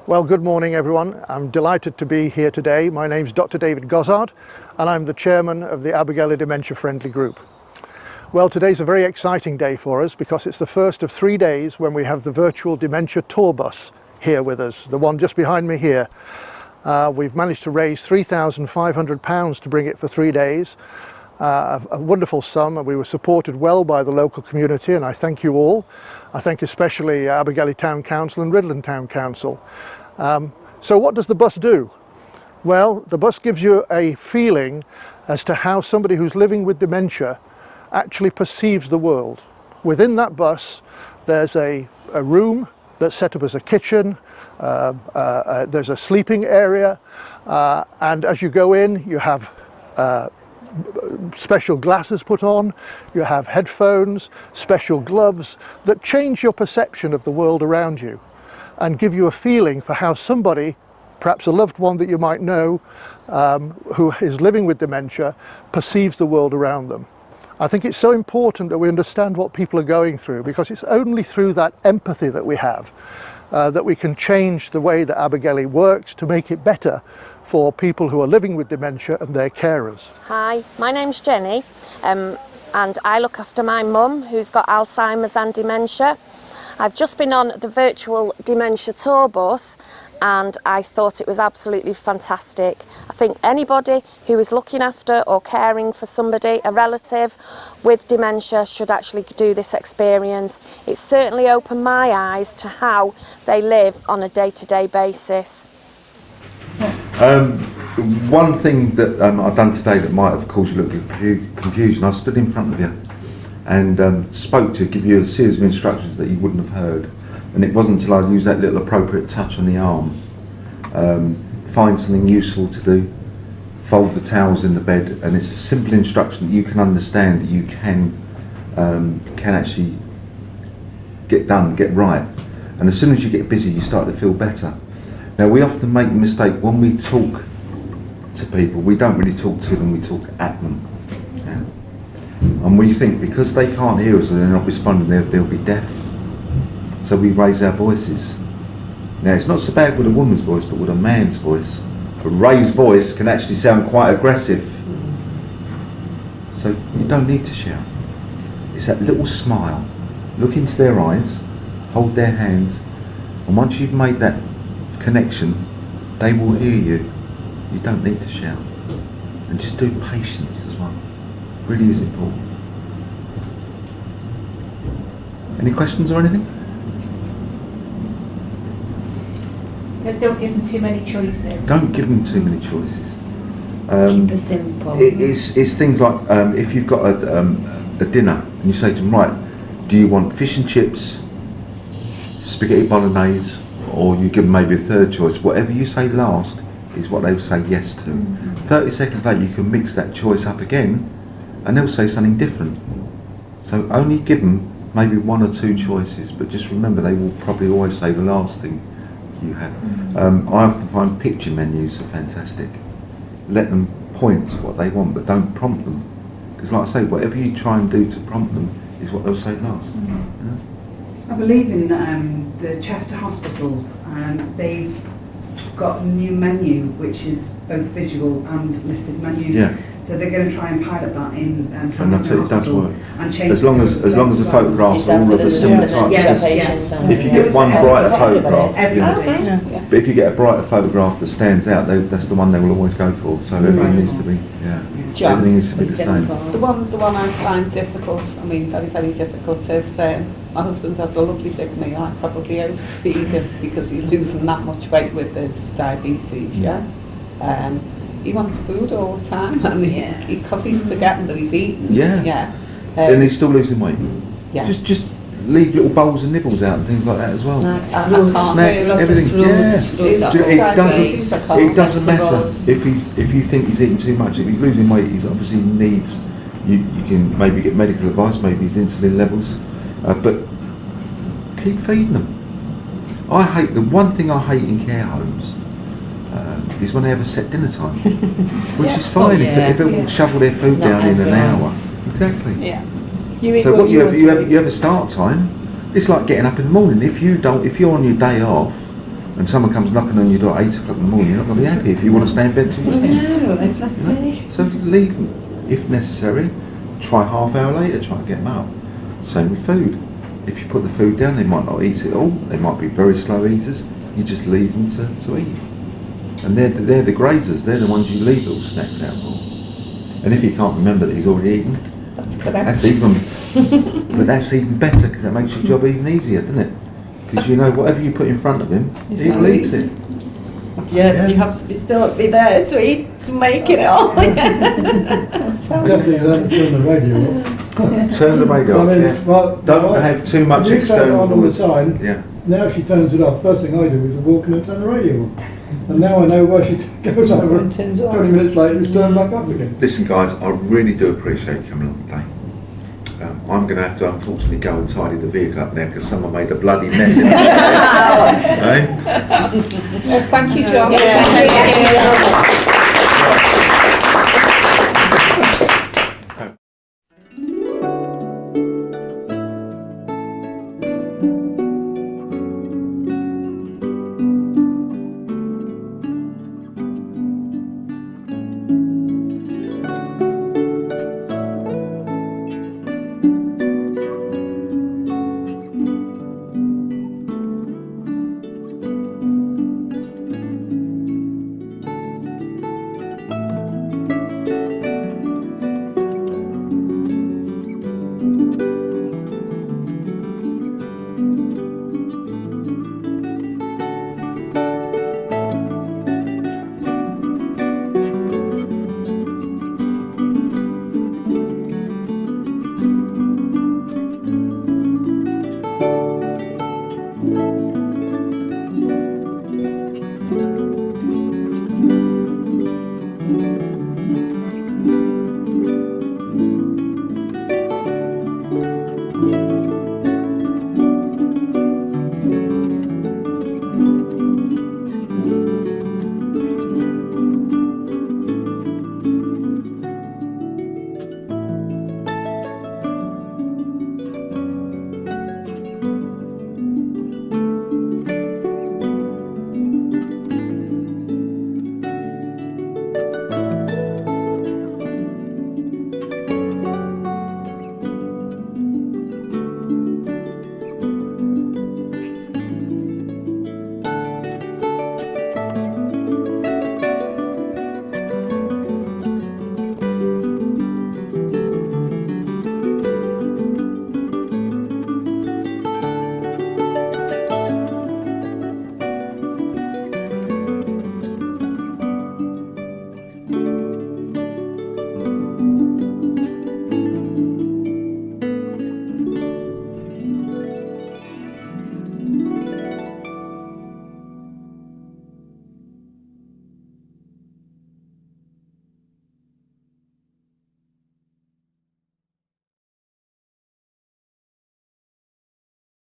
Well, good morning everyone. I'm delighted to be here today. My name's Dr. David Gozzard and I'm the chairman of the Abergele Dementia Friendly Group. Well, today's a very exciting day for us because it's the first of 3 days when we have the virtual dementia tour bus here with us, the one just behind me here. We've managed to raise £3,500 to bring it for 3 days. A wonderful sum, and we were supported well by the local community, and I thank you all. I thank especially Abergele Town Council and Ridland Town Council. So what does the bus do? Well, the bus gives you a feeling as to how somebody who's living with dementia actually perceives the world. Within that bus there's a room that's set up as a kitchen, there's a sleeping area, and as you go in you have special glasses put on, you have headphones, special gloves that change your perception of the world around you and give you a feeling for how somebody, perhaps a loved one that you might know, who is living with dementia, perceives the world around them. I think it's so important that we understand what people are going through, because it's only through that empathy that we have that we can change the way that Abergele works to make it better for people who are living with dementia and their carers. Hi, my name's Jenny and I look after my mum who's got Alzheimer's and dementia. I've just been on the virtual dementia tour bus and I thought it was absolutely fantastic. I think anybody who is looking after or caring for somebody, a relative with dementia, should actually do this experience. It's certainly opened my eyes to how they live on a day-to-day basis. One thing that I've done today that might have caused you a little confusion, I stood in front of you and spoke to you, give you a series of instructions that you wouldn't have heard, and it wasn't until I used that little appropriate touch on the arm, find something useful to do, fold the towels in the bed, and it's a simple instruction that you can understand, that you can actually get done, get right, and as soon as you get busy you start to feel better. Now, we often make the mistake when we talk to people, we don't really talk to them, we talk at them. Yeah? And we think because they can't hear us and they're not responding, they'll be deaf. So we raise our voices. Now, it's not so bad with a woman's voice, but with a man's voice. A raised voice can actually sound quite aggressive. So you don't need to shout. It's that little smile. Look into their eyes, hold their hands, and once you've made that connection, they will hear you. You don't need to shout. And just do patience as well. Really is important. Any questions or anything? Don't give them too many choices. Don't give them too many choices. Keep it simple. It's things like if you've got a dinner and you say to them, right, do you want fish and chips, spaghetti bolognese, or you give them maybe a third choice. Whatever you say last is what they will say yes to. 30 seconds later you can mix that choice up again and they'll say something different. So only give them maybe 1 or 2 choices, but just remember they will probably always say the last thing you have. I often find picture menus are fantastic. Let them point to what they want, but don't prompt them. Because like I say, whatever you try and do to prompt them is what they'll say last. Yeah? I believe in the Chester Hospital, and they've got a new menu which is both visual and listed menu. Yeah. So they're going to try and pilot that in And that's it, it does work. and change As long as the photographs are all of the similar types. Yeah. If you get one brighter photograph, Everybody. but if you get a brighter photograph that stands out, that's the one they will always go for. So everything needs to be, everything needs to be the same. The one I find difficult, very, very difficult, is my husband has a lovely big meal. I probably overfeed him because he's losing that much weight with his diabetes, he wants food all the time, and because he's forgetting that he's eating. Then he's still losing weight. Just leave little bowls and nibbles out and things like that as well. Snacks, everything. It doesn't matter if you think he's eating too much. If he's losing weight, he's obviously needs. You can maybe get medical advice, maybe his insulin levels, but keep feeding them. The one thing I hate in care homes is when they have a set dinner time, which is fine if they will shovel their food down in an hour. Exactly. So what you have a start time. It's like getting up in the morning. If you're on your day off, and someone comes knocking on your door at 8 o'clock in the morning, you're not going to be happy if you want to stay in bed till 10. No, exactly. So leave them, if necessary. Try half hour later, try and get them up. Same with food. If you put the food down, they might not eat it all. They might be very slow eaters. You just leave them to eat. And they're the grazers. They're the ones you leave little snacks out for. And if he can't remember that he's already eaten, That's correct. that's even, but that's even better because that makes your job even easier, doesn't it? Because you know whatever you put in front of him, he will eat it. Yeah, you have to be there to eat, to make it all. Definitely don't turn the radio off. Turn the radio off. Yeah. Well, Don't have too much you stay external on all the noise. time. Yeah. Now she turns it off. First thing I do is I walk in and turn the radio on. And now I know where she goes over and 20 minutes later it's turned back up again. Listen, guys, I really do appreciate you coming on today. I'm going to have to unfortunately go and tidy the vehicle up now because someone made a bloody mess in it. Eh? Thank you, John. Yeah, thank you.